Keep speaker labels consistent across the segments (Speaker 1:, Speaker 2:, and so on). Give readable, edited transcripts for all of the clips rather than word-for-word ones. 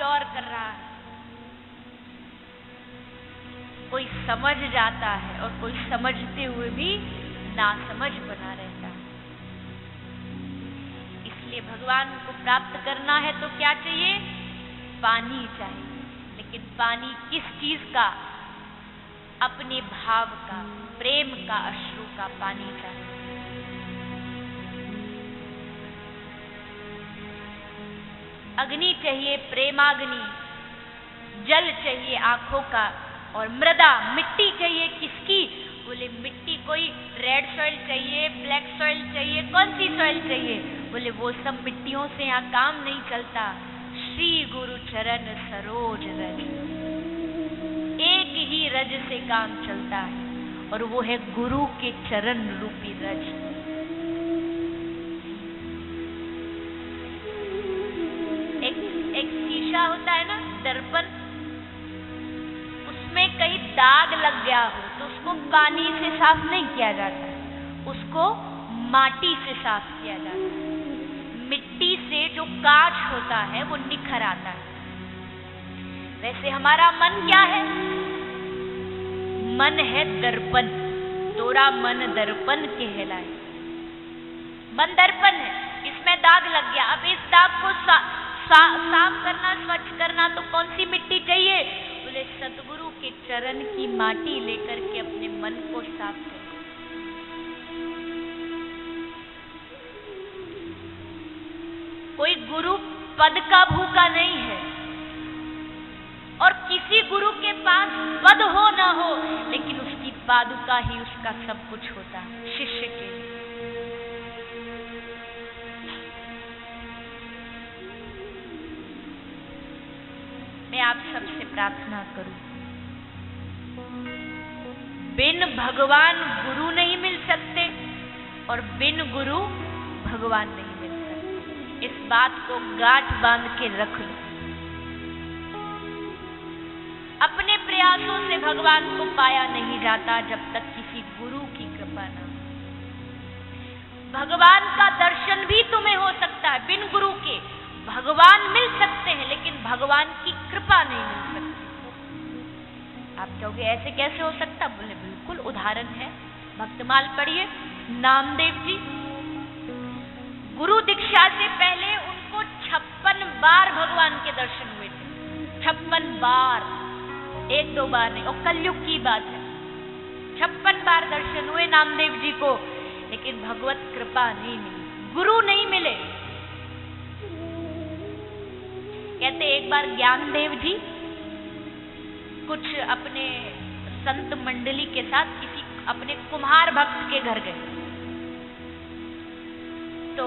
Speaker 1: और कर रहा है। कोई समझ जाता है और कोई समझते हुए भी नासमझ बना रहता है। इसलिए भगवान को प्राप्त करना है तो क्या चाहिए? पानी चाहिए। लेकिन पानी किस चीज का? अपने भाव का, प्रेम का, अश्रु का पानी चाहिए। अग्नि चाहिए, प्रेमाग्नि। जल चाहिए आंखों का, और मृदा, मिट्टी चाहिए किसकी? बोले मिट्टी कोई रेड सॉइल चाहिए, ब्लैक सॉइल चाहिए, कौन सी सॉइल चाहिए? बोले वो सब मिट्टियों से यहाँ काम नहीं चलता। श्री गुरु चरण सरोज रज, एक ही रज से काम चलता है और वो है गुरु के चरण रूपी रज। एक शीशा होता है ना, दर्पण, उसमें कहीं दाग लग गया हो तो उसको पानी से साफ नहीं किया जाता है, उसको माटी से साफ किया जाता है। मिट्टी से जो कांच होता है वो निखर आता है। वैसे हमारा मन क्या है? मन है दर्पण। तोरा मन दर्पण कहलाए। मन दर्पण है, इसमें दाग लग गया। अब इस दाग को साफ करना, स्वच्छ करना तो कौन सी मिट्टी चाहिए? बोले सतगुरु के चरण की माटी लेकर के अपने मन को साफ करो। कोई गुरु पद का भूखा नहीं है, और किसी गुरु के पास पद हो ना हो, लेकिन उसकी पादुका ही उसका सब कुछ होता है शिष्य के लिए। मैं आप सबसे प्रार्थना करूं, बिन भगवान गुरु नहीं मिल सकते और बिन गुरु भगवान नहीं मिल सकते। इस बात को गांठ बांध के रख लो। अपने प्रयासों से भगवान को पाया नहीं जाता जब तक किसी गुरु की कृपा ना हो। भगवान का दर्शन भी तुम्हें हो सकता है बिन गुरु के। भगवान मिल सकते हैं लेकिन भगवान की कृपा नहीं मिल सकती। आप कहोगे ऐसे कैसे हो सकता? बोले बिल्कुल, उदाहरण है, भक्तमाल पढ़िए। नामदेव जी गुरु दीक्षा से पहले उनको 56 बार भगवान के दर्शन हुए थे। 56 बार, 1-2 बार नहीं। और कलयुग की बात है, 56 बार दर्शन हुए नामदेव जी को, लेकिन भगवत कृपा नहीं मिली, गुरु नहीं मिले। कहते एक बार ज्ञानदेव जी कुछ अपने संत मंडली के साथ किसी अपने कुम्हार भक्त के घर गए। तो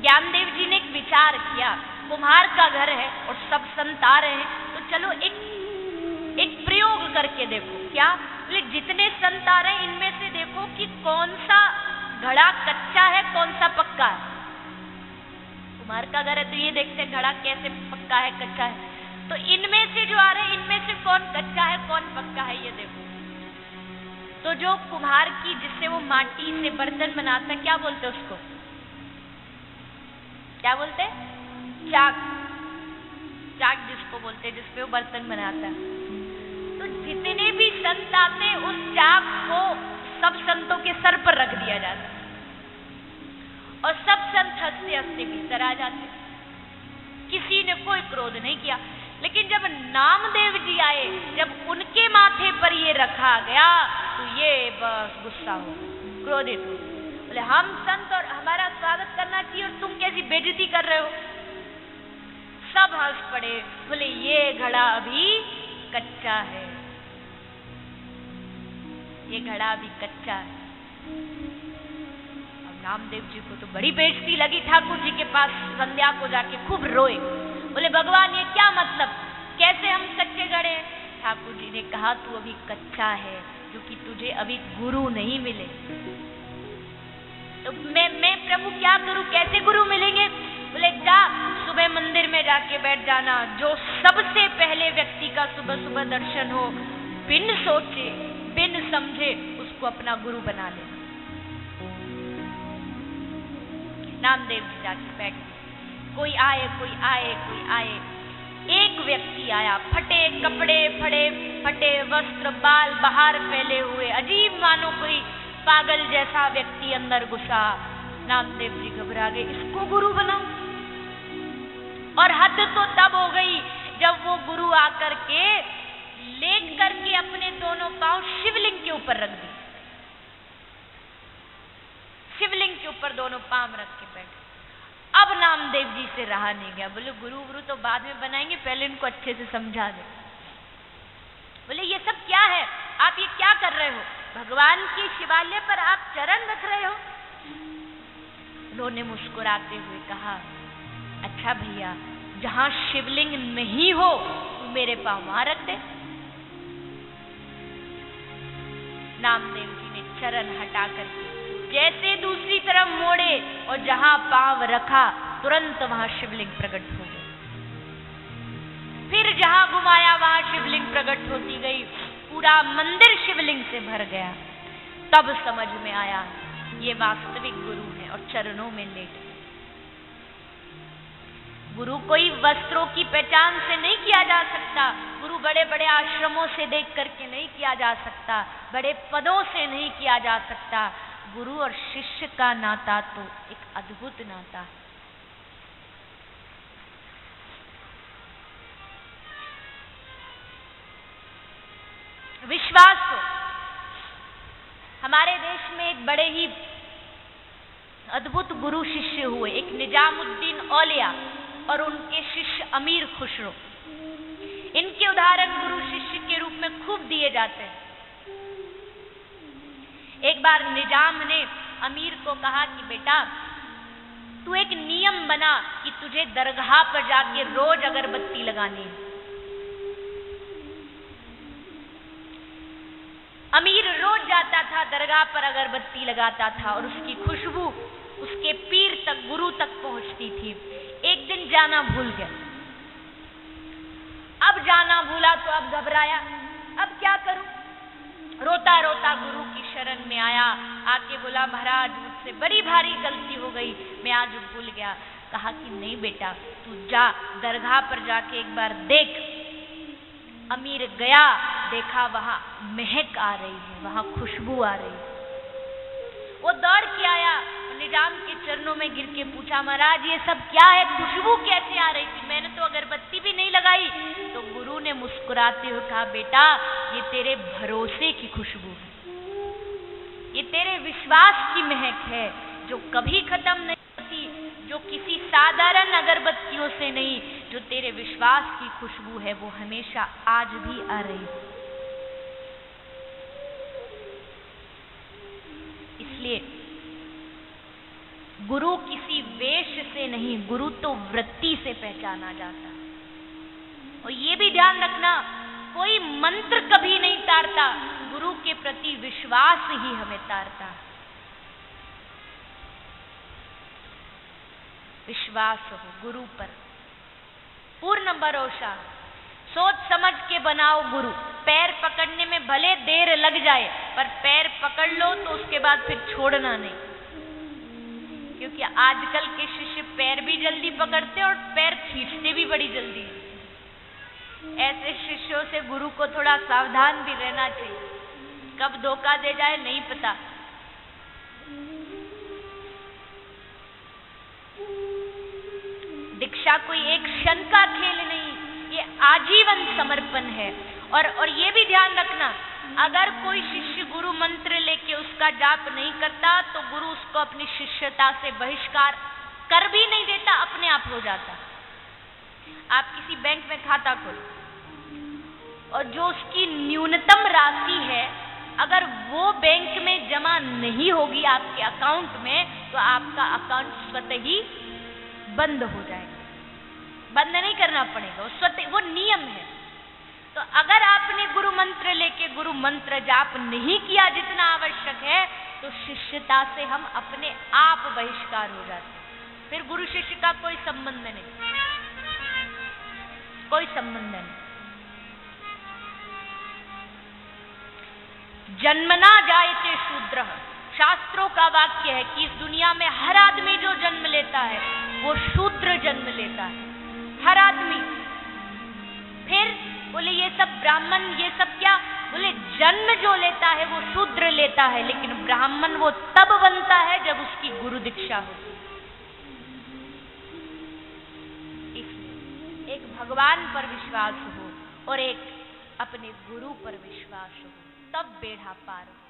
Speaker 1: ज्ञानदेव जी ने एक विचार किया, कुम्हार का घर है और सब संत आ रहे हैं, तो चलो एक प्रयोग करके देखो। क्या? बोले जितने संत आ रहे हैं इनमें से देखो कि कौन सा घड़ा कच्चा है, कौन सा पक्का है। कुम्हार का घर है तो ये देखते हैं घड़ा कैसे पक्का है, कच्चा है। तो इनमें से जो आ रहे हैं इनमें से कौन कच्चा है, कौन पक्का है, ये देखो। तो जो कुम्हार की, जिससे वो माटी से बर्तन बनाता है, क्या बोलते हैं उसको? क्या बोलते हैं? चाक। चाक जिसको बोलते हैं, जिसपे वो बर्तन बनाता है। तो जितने भी संत आते हैं उस चाक को सब संतों के सर पर रख दिया जाता है और सब संत हंसते हंसते भीतर आ जाते। किसी ने कोई क्रोध नहीं किया। लेकिन जब नामदेव जी आए, जब उनके माथे पर ये रखा गया तो ये बस गुस्सा हो, क्रोधित हो। बोले हम संत और हमारा स्वागत करना चाहिए और तुम कैसी बेइज्जती कर रहे हो। सब हंस पड़े। बोले ये घड़ा अभी कच्चा है, ये घड़ा अभी कच्चा है। नामदेव जी को तो बड़ी बेइज्जती लगी। ठाकुर जी के पास संध्या को जाके खूब रोए। बोले भगवान ये क्या मतलब, कैसे हम कच्चे घड़े? ठाकुर जी ने कहा तू अभी कच्चा है क्योंकि तुझे अभी गुरु नहीं मिले। तो मैं प्रभु क्या करूं, कैसे गुरु मिलेंगे? बोले जा सुबह मंदिर में जाके बैठ जाना। जो सबसे पहले व्यक्ति का सुबह सुबह दर्शन हो, बिन सोचे बिन समझे उसको अपना गुरु बना ले। नामदेव जी जाके बैठ गए। कोई आए कोई आए कोई आए। एक व्यक्ति आया, फटे कपड़े, फटे वस्त्र, बाल बाहर फैले हुए, अजीब मानो कोई पागल जैसा व्यक्ति अंदर घुसा। नामदेव जी घबरा गए, इसको गुरु बनाओ। और हद तो तब हो गई जब वो गुरु आकर के लेट करके अपने दोनों पांव शिवलिंग के ऊपर रख दिए। शिवलिंग के ऊपर दोनों पांव रख के बैठे। अब नामदेव जी से रहा नहीं गया, बोले गुरु तो बाद में बनाएंगे, पहले इनको अच्छे से समझा दे। बोले ये सब क्या है, आप ये क्या कर रहे हो? भगवान के शिवालय पर आप चरण रख रहे हो। उन्होंने मुस्कुराते हुए कहा, अच्छा भैया, जहां शिवलिंग नहीं हो मेरे पांव वहां रख दे। नामदेव जी ने चरण हटा करके जैसे दूसरी तरफ मोड़े और जहां पांव रखा तुरंत वहां शिवलिंग प्रकट हो गई। फिर जहां घुमाया वहां शिवलिंग प्रकट होती गई, पूरा मंदिर शिवलिंग से भर गया। तब समझ में आया ये वास्तविक गुरु है और चरणों में लेट गए। गुरु कोई वस्त्रों की पहचान से नहीं किया जा सकता, गुरु बड़े बड़े आश्रमों से देख करके नहीं किया जा सकता, बड़े पदों से नहीं किया जा सकता। गुरु और शिष्य का नाता तो एक अद्भुत नाता है। विश्वास हो। हमारे देश में एक बड़े ही अद्भुत गुरु शिष्य हुए, एक निजामुद्दीन औलिया और उनके शिष्य अमीर खुसरो। इनके उदाहरण गुरु शिष्य के रूप में खूब दिए जाते हैं। एक बार निजाम ने अमीर को कहा कि बेटा, तू एक नियम बना कि तुझे दरगाह पर जाके रोज अगरबत्ती लगानी है। अमीर रोज जाता था, दरगाह पर अगरबत्ती लगाता था और उसकी खुशबू उसके पीर तक, गुरु तक पहुंचती थी। एक दिन जाना भूल गया। अब जाना भूला तो अब घबराया, अब क्या करूं? रोता रोता गुरु की शरण में आया, आके बोला, महाराज मुझसे बड़ी भारी गलती हो गई, मैं आज भूल गया। कहा कि नहीं बेटा, तू जा, दरगाह पर जाके एक बार देख। अमीर गया, देखा वहां महक आ रही है, वहां खुशबू आ रही है। वो दौड़ के आया, निजाम के चरणों में गिर के पूछा, महाराज ये सब क्या है, खुशबू कैसे आ रही थी? मैंने तो अगरबत्ती भी नहीं लगाई। तो गुरु ने मुस्कुराते हुए कहा, बेटा ये तेरे भरोसे की खुशबू है, ये तेरे विश्वास की महक है, जो कभी खत्म नहीं होती, जो किसी साधारण अगरबत्तियों से नहीं, जो तेरे विश्वास की खुशबू है वो हमेशा आज भी आ रही है। इसलिए गुरु किसी वेश से नहीं, गुरु तो वृत्ति से पहचाना जाता। और ये भी ध्यान रखना, कोई मंत्र कभी नहीं तारता, गुरु के प्रति विश्वास ही हमें तारता। विश्वास हो गुरु पर, पूर्ण भरोसा, सोच समझ के बनाओ गुरु। पैर पकड़ने में भले देर लग जाए, पर पैर पकड़ लो तो उसके बाद फिर छोड़ना नहीं, क्योंकि आजकल के शिष्य पैर भी जल्दी पकड़ते और पैर खींचते भी बड़ी जल्दी। ऐसे शिष्यों से गुरु को थोड़ा सावधान भी रहना चाहिए, कब धोखा दे जाए नहीं पता। दीक्षा कोई एक क्षण का खेल नहीं, ये आजीवन समर्पण है। और ये भी ध्यान रखना, अगर कोई शिष्य गुरु मंत्र लेके उसका जाप नहीं करता तो गुरु उसको अपनी शिष्यता से बहिष्कार कर भी नहीं देता, अपने आप हो जाता। आप किसी बैंक में खाता खोलो और जो उसकी न्यूनतम राशि है, अगर वो बैंक में जमा नहीं होगी आपके अकाउंट में, तो आपका अकाउंट स्वतः ही बंद हो जाएगा। बंद नहीं करना पड़ेगा, स्वतः, वो नियम है। तो अगर आपने गुरु मंत्र लेके गुरु मंत्र जाप नहीं किया जितना आवश्यक है, तो शिष्यता से हम अपने आप बहिष्कार हो जाते हैं। फिर गुरु शिष्य का कोई संबंध नहीं, कोई संबंध नहीं। जन्मना जायते शूद्रः, शास्त्रों का वाक्य है कि इस दुनिया में हर आदमी जो जन्म लेता है वो शूद्र जन्म लेता है, हर आदमी। फिर बोले ये सब ब्राह्मण, ये सब क्या? बोले जन्म जो लेता है वो शूद्र लेता है, लेकिन ब्राह्मण वो तब बनता है जब उसकी गुरु दीक्षा हो। इसलिए एक भगवान पर विश्वास हो और एक अपने गुरु पर विश्वास हो, तब बेड़ा पार हो।